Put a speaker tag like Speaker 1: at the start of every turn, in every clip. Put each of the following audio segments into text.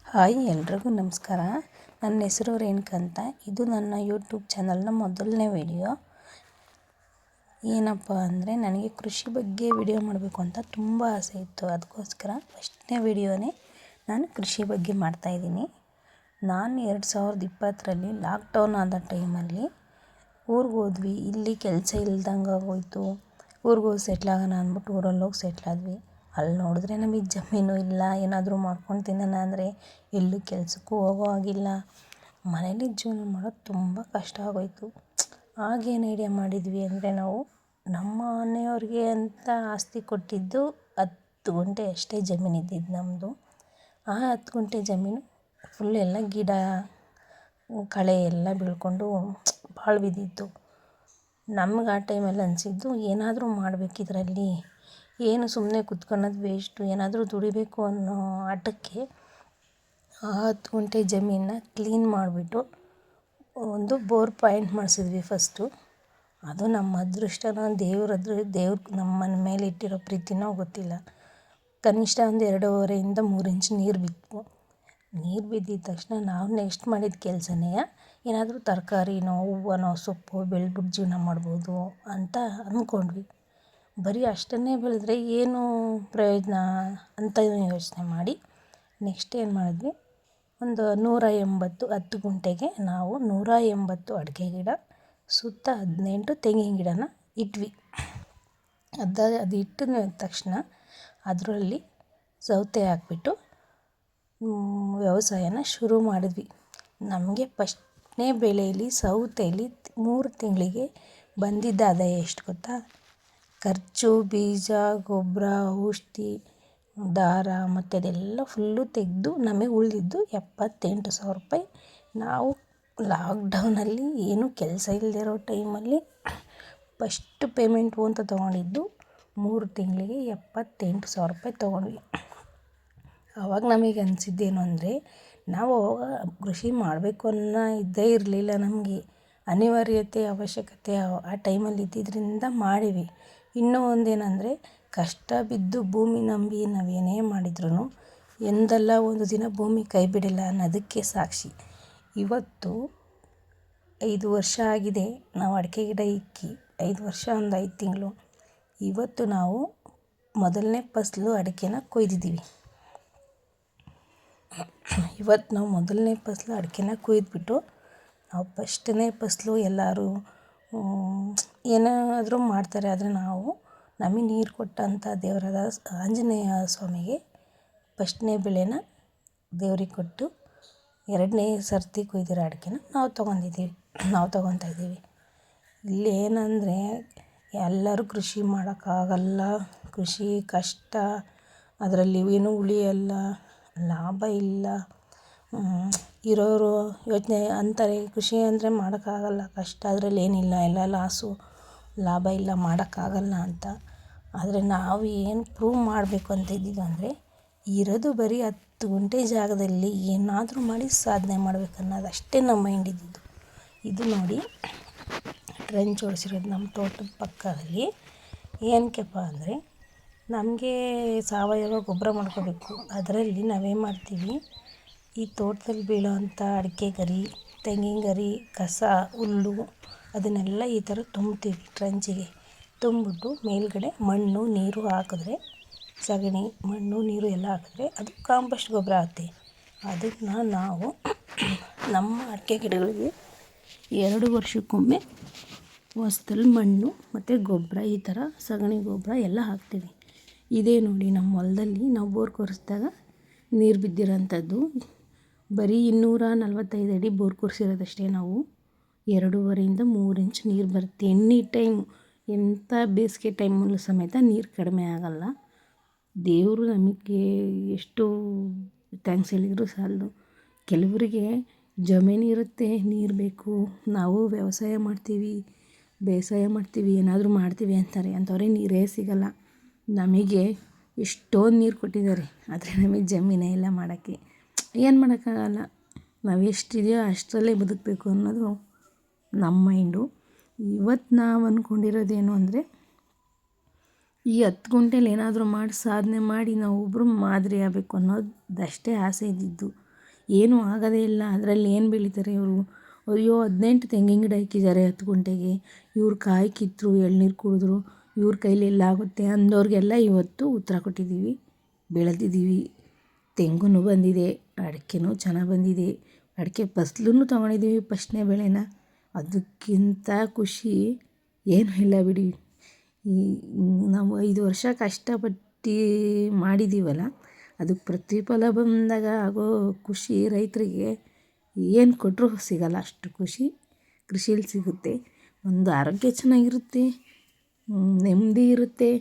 Speaker 1: Hi ಎಲ್ರಿಗೂ ನಮಸ್ಕಾರ. ನನ್ನ ಹೆಸರು ರೇಣುಕಾ ಅಂತ. ಇದು ನನ್ನ ಯೂಟ್ಯೂಬ್ ಚಾನಲ್ನ ಮೊದಲನೇ ವಿಡಿಯೋ. ಏನಪ್ಪ ಅಂದರೆ ನನಗೆ ಕೃಷಿ ಬಗ್ಗೆ ವಿಡಿಯೋ ಮಾಡಬೇಕು ಅಂತ ತುಂಬ ಆಸೆ ಇತ್ತು. ಅದಕ್ಕೋಸ್ಕರ ಫಸ್ಟ್ನೇ ವಿಡಿಯೋನೇ ನಾನು ಕೃಷಿ ಬಗ್ಗೆ ಮಾಡ್ತಾಯಿದ್ದೀನಿ. ನಾನು 2020ರಲ್ಲಿ ಲಾಕ್ಡೌನ್ ಆದ ಟೈಮಲ್ಲಿ ಊರಿಗೆ ಹೋದ್ವಿ. ಇಲ್ಲಿ ಕೆಲಸ ಇಲ್ದಂಗೆ ಆಗೋಯ್ತು. ಊರಿಗೆ ಹೋಗಿ ಸೆಟ್ಲಾಗೋಣ ಅಂದ್ಬಿಟ್ಟು ಊರಲ್ಲಿ ಹೋಗಿ ಸೆಟ್ಲಾದ್ವಿ. ಅಲ್ಲಿ ನೋಡಿದ್ರೆ ನಮಗೆ ಜಮೀನು ಇಲ್ಲ. ಏನಾದರೂ ಮಾಡ್ಕೊಂಡು ತಿನ್ನೋಣ ಅಂದರೆ ಎಲ್ಲೂ ಕೆಲಸಕ್ಕೂ ಹೋಗೋ ಹಾಗಿಲ್ಲ. ಮನೇಲಿ ಜೀವನ ಮಾಡೋದು ತುಂಬ ಕಷ್ಟ ಆಗೋಯಿತು. ಆಗೇನು ಐಡಿಯಾ ಮಾಡಿದ್ವಿ ಅಂದರೆ ನಾವು ನಮ್ಮ ಮನೆಯವ್ರಿಗೆ ಅಂತ ಆಸ್ತಿ ಕೊಟ್ಟಿದ್ದು 10 ಗುಂಟೆ ಅಷ್ಟೇ ಜಮೀನು ಇದ್ದಿದ್ದು ನಮ್ಮದು. ಆ 10 ಗುಂಟೆ ಜಮೀನು ಫುಲ್ ಎಲ್ಲ ಗಿಡ ಕಳೆ ಎಲ್ಲ ಬೀಳ್ಕೊಂಡು ಭಾಳ ಬಿದ್ದಿತ್ತು. ನಮ್ಗೆ ಆ ಟೈಮಲ್ಲಿ ಅನಿಸಿದ್ದು ಏನಾದರೂ ಮಾಡಬೇಕು ಇದರಲ್ಲಿ, ಏನು ಸುಮ್ಮನೆ ಕುತ್ಕೊಳ್ಳೋದು ವೇಸ್ಟು, ಏನಾದರೂ ದುಡಿಬೇಕು ಅನ್ನೋ ಆಟಕ್ಕೆ ಆ 10 ಗುಂಟೆ ಜಮೀನನ್ನ ಕ್ಲೀನ್ ಮಾಡಿಬಿಟ್ಟು ಒಂದು ಬೋರ್ ಪಾಯಿಂಟ್ ಮಾಡಿಸಿದ್ವಿ ಫಸ್ಟು. ಅದು ನಮ್ಮ ಅದೃಷ್ಟನೋ ದೇವ್ರು ನಮ್ಮ ಮೇಲೆ ಇಟ್ಟಿರೋ ಪ್ರೀತಿನೋ ಗೊತ್ತಿಲ್ಲ. ಕನಿಷ್ಠ ಒಂದು 2.5 3 ಇಂಚ್ ನೀರು ಬಿತ್ತು. ನೀರು ಬಿದ್ದಿದ ತಕ್ಷಣ ನಾವು ನೆಕ್ಸ್ಟ್ ಮಾಡಿದ ಕೆಲಸನೇ ಏನಾದರೂ ತರಕಾರಿನೋ ಹೂವನೋ ಸೊಪ್ಪು ಬೆಳೆದ್ಬಿಟ್ಟು ಜೀವನ ಮಾಡ್ಬೋದು ಅಂತ ಅಂದ್ಕೊಂಡ್ವಿ. ಬರೀ ಅಷ್ಟನ್ನೇ ಬೆಳೆದ್ರೆ ಏನು ಪ್ರಯೋಜನ ಅಂತ ಯೋಚನೆ ಮಾಡಿ ನೆಕ್ಸ್ಟ್ ಏನು ಮಾಡಿದ್ವಿ, ಒಂದು 180 10 ಗುಂಟೆಗೆ ನಾವು 180 ಅಡಿಕೆ ಗಿಡ, ಸುತ್ತ 18 ತೆಂಗಿನ ಗಿಡನ ಇಟ್ವಿ. ಅದು ಇಟ್ಟಿದ ತಕ್ಷಣ ಅದರಲ್ಲಿ ಸೌತೆ ಹಾಕ್ಬಿಟ್ಟು ವ್ಯವಸಾಯನ ಶುರು ಮಾಡಿದ್ವಿ. ನಮಗೆ ಫಸ್ಟ್ನೇ ಬೆಳೆಯಲ್ಲಿ ಸೌತೆಯಲ್ಲಿ 3 ತಿಂಗಳಿಗೆ ಬಂದಿದ್ದ ಆದಾಯ ಎಷ್ಟು ಗೊತ್ತಾ? ಖರ್ಚು, ಬೀಜ, ಗೊಬ್ಬರ, ಔಷಧಿ, ದಾರ ಮತ್ತು ಅದೆಲ್ಲ ಫುಲ್ಲು ತೆಗೆದು ನಮಗೆ ಉಳಿದಿದ್ದು 78,000 ರೂಪಾಯಿ. ನಾವು ಲಾಕ್ಡೌನಲ್ಲಿ ಏನೂ ಕೆಲಸ ಇಲ್ಲದೆ ಇರೋ ಟೈಮಲ್ಲಿ ಫಸ್ಟ್ ಪೇಮೆಂಟು ಅಂತ ತೊಗೊಂಡಿದ್ದು 3 ತಿಂಗಳಿಗೆ 78,000 ರೂಪಾಯಿ ತೊಗೊಂಡ್ವಿ. ಆವಾಗ ನಮಗೆ ಅನಿಸಿದ್ದೇನು ಅಂದರೆ ನಾವು ಕೃಷಿ ಮಾಡಬೇಕು ಅನ್ನೋ ಇದ್ದೇ ಇರಲಿಲ್ಲ. ನಮಗೆ ಅನಿವಾರ್ಯತೆ ಅವಶ್ಯಕತೆ ಆ ಟೈಮಲ್ಲಿ ಇದ್ದಿದ್ದರಿಂದ ಮಾಡೀವಿ. ಇನ್ನೂ ಒಂದೇನೆಂದರೆ ಕಷ್ಟ ಬಿದ್ದು ಭೂಮಿ ನಂಬಿ ನಾವೇನೇ ಮಾಡಿದ್ರೂ ಎಂದಲ್ಲ ಒಂದು ದಿನ ಭೂಮಿ ಕೈ ಬಿಡಲ್ಲ ಅನ್ನೋದಕ್ಕೆ ಸಾಕ್ಷಿ. ಇವತ್ತು 5 ವರ್ಷ ಆಗಿದೆ ನಾವು ಅಡಿಕೆ ಗಿಡ ಇಕ್ಕಿ. 5 ವರ್ಷ ಒಂದು 5 ತಿಂಗಳು. ಇವತ್ತು ನಾವು ಮೊದಲನೇ ಫಸಲು ಅಡಿಕೆನ ಕೊಯ್ದಿದ್ದೀವಿ. ಇವತ್ತು ನಾವು ಮೊದಲನೇ ಫಸಲು ಅಡಿಕೆನ ಕೊಯ್ದುಬಿಟ್ಟು ನಾವು ಫಸ್ಟನೇ ಫಸಲು ಎಲ್ಲರೂ ಏನಾದರೂ ಮಾಡ್ತಾರೆ. ಆದರೆ ನಾವು ನಮಗೆ ನೀರು ಕೊಟ್ಟಂಥ ದೇವರಾದ ಆಂಜನೇಯ ಸ್ವಾಮಿಗೆ ಫಸ್ಟ್ನೇ ಬೆಳೆನ ದೇವ್ರಿಗೆ ಕೊಟ್ಟು 2ನೇ ಸರ್ತಿ ಕೊಯ್ದಿರೋ ಅಡಿಕೆನ ನಾವು ತೊಗೊತಾ ಇದ್ದೀವಿ. ಇಲ್ಲೇನೆಂದರೆ ಎಲ್ಲರೂ ಕೃಷಿ ಮಾಡೋಕ್ಕಾಗಲ್ಲ, ಕೃಷಿ ಕಷ್ಟ, ಅದರಲ್ಲಿ ಏನೂ ಉಳಿಯಲ್ಲ, ಲಾಭ ಇಲ್ಲ, ಇರೋರು ಯೋಚನೆ ಅಂತಾರೆ ಕೃಷಿ ಅಂದರೆ ಮಾಡೋಕ್ಕಾಗಲ್ಲ, ಕಷ್ಟ, ಅದರಲ್ಲಿ ಏನಿಲ್ಲ, ಎಲ್ಲ ಲಾಸು, ಲಾಭ ಇಲ್ಲ, ಮಾಡೋಕ್ಕಾಗಲ್ಲ ಅಂತ. ಆದರೆ ನಾವು ಏನು ಪ್ರೂವ್ ಮಾಡಬೇಕು ಅಂತ ಇದ್ದಿದ್ದು ಅಂದರೆ ಇರೋದು ಬರೀ 10 ಗುಂಟೆ ಜಾಗದಲ್ಲಿ ಏನಾದರೂ ಮಾಡಿ ಸಾಧನೆ ಮಾಡಬೇಕು ಅನ್ನೋದು ಅಷ್ಟೇ ನಮ್ಮ ಮೈಂಡ್ ಇದ್ದಿದ್ದು. ಇದು ನೋಡಿ ಟ್ರೆಂಚ್ ಹೊಡೆಸಿರೋದು ನಮ್ಮ ತೋಟದ ಪಕ್ಕದಲ್ಲಿ. ಏನಕ್ಕೆಪ್ಪ ಅಂದರೆ ನಮಗೆ ಸಾವಯವ ಗೊಬ್ಬರ ಮಾಡ್ಕೋಬೇಕು. ಅದರಲ್ಲಿ ನಾವೇನು ಮಾಡ್ತೀವಿ, ಈ ತೋಟದಲ್ಲಿ ಬೀಳೋವಂಥ ಅಡಿಕೆ ಗರಿ, ತೆಂಗಿನ ಗರಿ, ಕಸ, ಹುಲ್ಲು ಅದನ್ನೆಲ್ಲ ಈ ಥರ ತುಂಬ್ತೀವಿ. ಟ್ರೆಂಚಿಗೆ ತುಂಬಿಬಿಟ್ಟು ಮೇಲ್ಗಡೆ ಮಣ್ಣು ನೀರು ಹಾಕಿದ್ರೆ, ಸಗಣಿ ಮಣ್ಣು ನೀರು ಎಲ್ಲ ಹಾಕಿದ್ರೆ ಅದು ಕಾಂಪೋಸ್ಟ್ ಗೊಬ್ಬರ ಆಗುತ್ತೆ. ಅದನ್ನು ನಾವು ನಮ್ಮ ಅಡಿಕೆ ಗಿಡಗಳಿಗೆ 2 ವರ್ಷಕ್ಕೊಮ್ಮೆ ಹೊಸ್ದಲ್ಲಿ ಮಣ್ಣು ಮತ್ತು ಗೊಬ್ಬರ, ಈ ಥರ ಸಗಣಿ ಗೊಬ್ಬರ ಎಲ್ಲ ಹಾಕ್ತೀವಿ. ಇದೇ ನೋಡಿ ನಮ್ಮ ಹೊಲದಲ್ಲಿ ನಾವು ಬೋರ್ ಕೊರೆಸಿದಾಗ ನೀರು ಬಿದ್ದಿರೋಂಥದ್ದು. ಬರೀ 245 ಅಡಿ ಬೋರ್ ಕೊರೆಸಿರೋದಷ್ಟೇ ನಾವು. 2.5 3 ಇಂಚ್ ನೀರು ಬರುತ್ತೆ ಎನಿ ಟೈಮ್. ಎಂಥ ಬೇಸಿಗೆ ಟೈಮಲ್ಲೂ ಸಮೇತ ನೀರು ಕಡಿಮೆ ಆಗಲ್ಲ. ದೇವರು ನಮಗೆ ಎಷ್ಟು ಥ್ಯಾಂಕ್ಸ್ ಹೇಳಿದರೂ ಸಾಲದು. ಕೆಲವರಿಗೆ ಜಮೀನು ಇರುತ್ತೆ, ನೀರು ಬೇಕು, ನಾವು ವ್ಯವಸಾಯ ಮಾಡ್ತೀವಿ, ಬೇಸಾಯ ಮಾಡ್ತೀವಿ, ಏನಾದರೂ ಮಾಡ್ತೀವಿ ಅಂತಾರೆ. ಅಂಥವ್ರಿಗೆ ನೀರೇ ಸಿಗಲ್ಲ. ನಮಗೆ ಎಷ್ಟೊಂದು ನೀರು ಕೊಟ್ಟಿದ್ದಾರೆ, ಆದರೆ ನಮಗೆ ಜಮೀನೇ ಇಲ್ಲ ಮಾಡೋಕ್ಕೆ. ಏನು ಮಾಡೋಕ್ಕಾಗಲ್ಲ. ನಾವು ಎಷ್ಟಿದೆಯೋ ಅಷ್ಟರಲ್ಲೇ ಬದುಕಬೇಕು ಅನ್ನೋದು ನಮ್ಮ ಮೈಂಡು. ಇವತ್ತು ನಾವು ಅಂದ್ಕೊಂಡಿರೋದೇನು ಅಂದರೆ ಈ 10 ಗುಂಟೆಲಿ ಏನಾದರೂ ಮಾಡಿ ಸಾಧನೆ ಮಾಡಿ ನಾವು ಒಬ್ಬರು ಮಾದರಿ ಆಗಬೇಕು ಅನ್ನೋದಷ್ಟೇ ಆಸೆ ಇದ್ದಿದ್ದು. ಏನೂ ಆಗೋದೇ ಇಲ್ಲ. ಅದರಲ್ಲಿ ಏನು ಬೆಳೀತಾರೆ ಇವರು? ಅಯ್ಯೋ 18 ತೆಂಗಿನ ಗಿಡ ಇಕ್ಕಿದ್ದಾರೆ 10 ಗುಂಟೆಗೆ, ಇವ್ರು ಕಾಯಿ ಕಿತ್ತರು, ಎಳ್ನೀರು ಕುಡಿದ್ರು, ಇವ್ರ ಕೈಲಿ ಎಲ್ಲ ಆಗುತ್ತೆ ಅಂದವ್ರಿಗೆಲ್ಲ ಇವತ್ತು ಉತ್ತರ ಕೊಟ್ಟಿದ್ದೀವಿ. ಬೆಳೆದಿದ್ದೀವಿ, ತೆಂಗು ಬಂದಿದೆ, ಅಡಿಕೆನೂ ಚೆನ್ನಾಗಿ ಬಂದಿದೆ, ಅಡಿಕೆ ಫಸಲನ್ನು ತೊಗೊಂಡಿದ್ದೀವಿ ಫಸ್ಟ್ನೇ ಬೆಳೆನ. ಅದಕ್ಕಿಂತ ಖುಷಿ ಏನೂ ಇಲ್ಲ ಬಿಡಿ. ಈ ನಾವು 5 ವರ್ಷ ಕಷ್ಟಪಟ್ಟು ಮಾಡಿದ್ದೀವಲ್ಲ, ಅದಕ್ಕೆ ಪ್ರತಿಫಲ ಬಂದಾಗ ಆಗೋ ಖುಷಿ ರೈತರಿಗೆ ಏನು ಕೊಟ್ಟರೂ ಸಿಗಲ್ಲ. ಅಷ್ಟು ಖುಷಿ ಕೃಷಿಯಲ್ಲಿ ಸಿಗುತ್ತೆ. ಒಂದು ಆರೋಗ್ಯ ಚೆನ್ನಾಗಿರುತ್ತೆ, ನೆಮ್ಮದಿ ಇರುತ್ತೆ,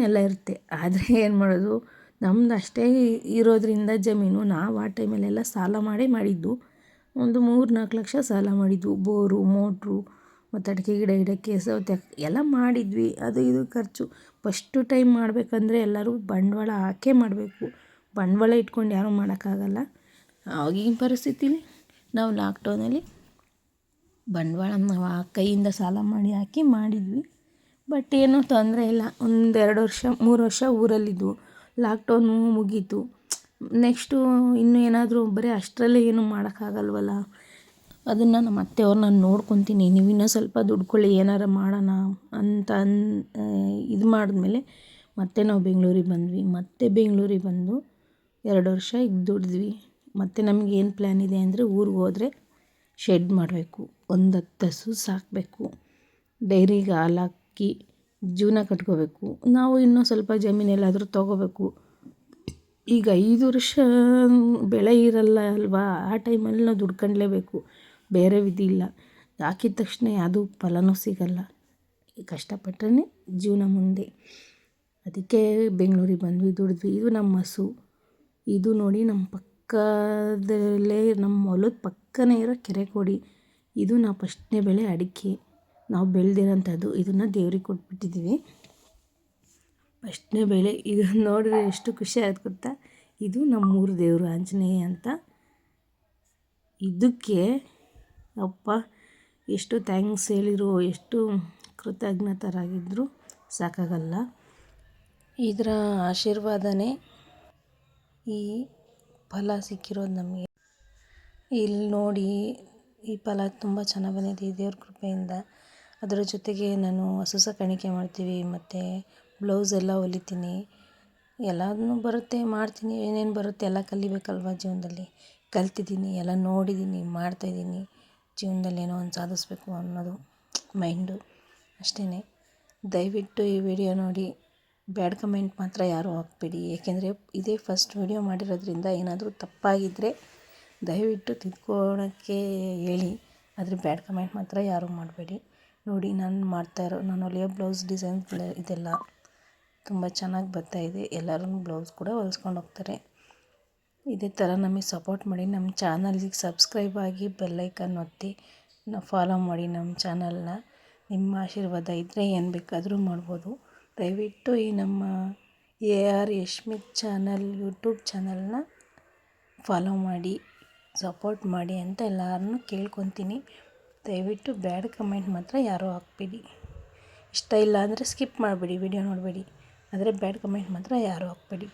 Speaker 1: ಎಲ್ಲ ಇರುತ್ತೆ. ಆದರೆ ಏನು ಮಾಡೋದು, ನಮ್ದು ಅಷ್ಟೇ ಇರೋದ್ರಿಂದ ಜಮೀನು, ನಾವು ಆ ಟೈಮಲ್ಲೆಲ್ಲ ಸಾಲ ಮಾಡಿದ್ದು. ಒಂದು 3-4 ಲಕ್ಷ ಸಾಲ ಮಾಡಿದ್ವು. ಬೋರು, ಮೋಟ್ರು ಮತ್ತು ಅಡಿಕೆ ಗಿಡ ಇಡೋಕ್ಕೆ ಎಲ್ಲ ಮಾಡಿದ್ವಿ. ಅದು ಇದು ಖರ್ಚು. ಫಸ್ಟು ಟೈಮ್ ಮಾಡಬೇಕಂದ್ರೆ ಎಲ್ಲರೂ ಬಂಡವಾಳ ಹಾಕೇ ಮಾಡಬೇಕು. ಬಂಡವಾಳ ಇಟ್ಕೊಂಡು ಯಾರೂ ಮಾಡೋಕ್ಕಾಗಲ್ಲ. ಆಗಿನ ಪರಿಸ್ಥಿತಿಲಿ ನಾವು ಲಾಕ್ಡೌನಲ್ಲಿ ಬಂಡವಾಳ ನಾವು ಕೈಯಿಂದ ಸಾಲ ಮಾಡಿ ಹಾಕಿ ಮಾಡಿದ್ವಿ. ಬಟ್ ಏನೂ ತೊಂದರೆ ಇಲ್ಲ. 1-2 ವರ್ಷ 3 ವರ್ಷ ಊರಲ್ಲಿದ್ವು. ಲಾಕ್ಡೌನು ಮುಗೀತು. ನೆಕ್ಸ್ಟು ಇನ್ನೂ ಏನಾದರೂ ಬರೀ ಅಷ್ಟರಲ್ಲೇ ಏನೂ ಮಾಡೋಕ್ಕಾಗಲ್ವಲ್ಲ. ಅದನ್ನು ನಮ್ಮ ಅತ್ತೆಯವ್ರನ್ನ ನೋಡ್ಕೊತೀನಿ, ನೀವು ಇನ್ನೂ ಸ್ವಲ್ಪ ದುಡ್ಕೊಳ್ಳಿ ಏನಾರು ಮಾಡೋಣ ಅಂತ ಇದು ಮಾಡಿದ್ಮೇಲೆ ಮತ್ತೆ ನಾವು ಬೆಂಗಳೂರಿಗೆ ಬಂದ್ವಿ. ಮತ್ತೆ ಬೆಂಗಳೂರಿಗೆ ಬಂದು 2 ವರ್ಷ ಈಗ ದುಡಿದ್ವಿ. ಮತ್ತು ನಮಗೇನು ಪ್ಲ್ಯಾನ್ ಇದೆ ಅಂದರೆ, ಊರಿಗೆ ಹೋದರೆ ಶೆಡ್ ಮಾಡಬೇಕು, ಒಂದು 10 ಹಸು ಸಾಕಬೇಕು, ಡೈರಿಗೆ ಹಾಲು ಹಾಕಿ ಜೀವನ ಕಟ್ಕೋಬೇಕು. ನಾವು ಇನ್ನೂ ಸ್ವಲ್ಪ ಜಮೀನೆಲ್ಲಾದರೂ ತೊಗೋಬೇಕು. ಈಗ 5 ವರ್ಷ ಬೆಳೆ ಇರಲ್ಲ ಅಲ್ವಾ, ಆ ಟೈಮಲ್ಲಿ ನಾವು ದುಡ್ಕೊಂಡ್ಲೇಬೇಕು, ಬೇರೆ ವಿಧಿ ಇಲ್ಲ. ಹಾಕಿದ ತಕ್ಷಣ ಯಾವುದೂ ಫಲನೂ ಸಿಗಲ್ಲ, ಕಷ್ಟಪಟ್ಟರೆ ಜೀವನ ಮುಂದೆ. ಅದಕ್ಕೆ ಬೆಂಗಳೂರಿಗೆ ಬಂದ್ವಿ, ದುಡಿದ್ವಿ. ಇದು ನಮ್ಮ ಹಸು. ಇದು ನೋಡಿ ನಮ್ಮ ಪಕ್ಕದಲ್ಲೇ, ನಮ್ಮ ಹೊಲದ ಪಕ್ಕನೇ ಇರೋ ಕೆರೆ ಕೊಡಿ. ಇದು ನಾವು ಫಸ್ಟ್ನೇ ಬೆಳೆ ಅಡಿಕೆ, ನಾವು ಬೆಳೆದಿರೋಂಥದ್ದು. ಇದನ್ನು ದೇವ್ರಿಗೆ ಕೊಟ್ಬಿಟ್ಟಿದ್ದೀವಿ, ಫಸ್ಟ್ನೇ ಬೆಳೆ. ಇದನ್ನು ನೋಡಿದ್ರೆ ಎಷ್ಟು ಖುಷಿ ಆಗುತ್ತೆ ಗೊತ್ತಾ. ಇದು ನಮ್ಮೂರು ದೇವರು ಆಂಜನೇಯ ಅಂತ. ಇದಕ್ಕೆ ಅಪ್ಪ ಎಷ್ಟು ಥ್ಯಾಂಕ್ಸ್ ಹೇಳಿದ್ರು, ಎಷ್ಟು ಕೃತಜ್ಞತರಾಗಿದ್ದರೂ ಸಾಕಾಗಲ್ಲ. ಇದರ ಆಶೀರ್ವಾದನೇ ಈ ಫಲ ಸಿಕ್ಕಿರೋದು ನಮಗೆ. ಇಲ್ಲಿ ನೋಡಿ, ಈ ಫಲ ತುಂಬ ಚೆನ್ನಾಗಿ ಬಂದಿದೆ ದೇವ್ರ ಕೃಪೆಯಿಂದ. ಅದರ ಜೊತೆಗೆ ನಾನು ಹಸು ಸಾಕಾಣಿಕೆ ಮಾಡ್ತೀವಿ, ಮತ್ತು ಬ್ಲೌಸ್ ಎಲ್ಲ ಹೊಲಿತೀನಿ, ಎಲ್ಲನೂ ಬರುತ್ತೆ, ಮಾಡ್ತೀನಿ. ಏನೇನು ಬರುತ್ತೆ ಎಲ್ಲ ಕಲಿಬೇಕಲ್ವ ಜೀವನದಲ್ಲಿ. ಕಲ್ತಿದ್ದೀನಿ, ಎಲ್ಲ ನೋಡಿದ್ದೀನಿ, ಮಾಡ್ತಾಯಿದ್ದೀನಿ. ಜೀವನದಲ್ಲಿ ಏನೋ ಒಂದು ಸಾಧಿಸ್ಬೇಕು ಅನ್ನೋದು ಮೈಂಡು, ಅಷ್ಟೇ. ದಯವಿಟ್ಟು ಈ ವಿಡಿಯೋ ನೋಡಿ, ಬ್ಯಾಡ್ ಕಮೆಂಟ್ ಮಾತ್ರ ಯಾರೂ ಹಾಕಬೇಡಿ. ಏಕೆಂದರೆ ಇದೇ ಫಸ್ಟ್ ವಿಡಿಯೋ ಮಾಡಿರೋದ್ರಿಂದ ಏನಾದರೂ ತಪ್ಪಾಗಿದ್ದರೆ ದಯವಿಟ್ಟು ತಿದ್ಕೊಳ್ಳೋಕ್ಕೆ ಹೇಳಿ. ಆದರೆ ಬ್ಯಾಡ್ ಕಮೆಂಟ್ ಮಾತ್ರ ಯಾರೂ ಮಾಡಬೇಡಿ. ನೋಡಿ, ನಾನು ಹೊಲಿಯೋ ಬ್ಲೌಸ್ ಡಿಸೈನ್ ಇದೆಲ್ಲ ತುಂಬ ಚೆನ್ನಾಗಿ ಬರ್ತಾಯಿದೆ. ಎಲ್ಲರೂ ಬ್ಲೌಸ್ ಕೂಡ ಹೊಲಿಸ್ಕೊಂಡು ಹೋಗ್ತಾರೆ. ಇದೇ ಥರ ನಮಗೆ ಸಪೋರ್ಟ್ ಮಾಡಿ. ನಮ್ಮ ಚಾನಲ್ಗೆ ಸಬ್ಸ್ಕ್ರೈಬ್ ಆಗಿ, ಬೆಲ್ಲೈಕನ್ ಒತ್ತಿ ಫಾಲೋ ಮಾಡಿ ನಮ್ಮ ಚಾನಲ್ನ. ನಿಮ್ಮ ಆಶೀರ್ವಾದ ಇದ್ದರೆ ಏನು ಬೇಕಾದರೂ ಮಾಡ್ಬೋದು. ದಯವಿಟ್ಟು ಈ ನಮ್ಮ AR ಯಶ್ಮಿತ್ ಚಾನಲ್ ಯೂಟ್ಯೂಬ್ ಚಾನಲ್ನ ಫಾಲೋ ಮಾಡಿ, ಸಪೋರ್ಟ್ ಮಾಡಿ ಅಂತ ಎಲ್ಲರನ್ನೂ ಕೇಳ್ಕೊತೀನಿ. ದಯವಿಟ್ಟು ಬ್ಯಾಡ್ ಕಮೆಂಟ್ ಮಾತ್ರ ಯಾರೂ ಹಾಕಬೇಡಿ. ಇಷ್ಟ ಇಲ್ಲ ಅಂದರೆ ಸ್ಕಿಪ್ ಮಾಡಬೇಡಿ, ವಿಡಿಯೋ ನೋಡಬೇಡಿ. ಆದರೆ ಬ್ಯಾಡ್ ಕಮೆಂಟ್ ಮಾತ್ರ ಯಾರೂ ಹಾಕಬೇಡಿ.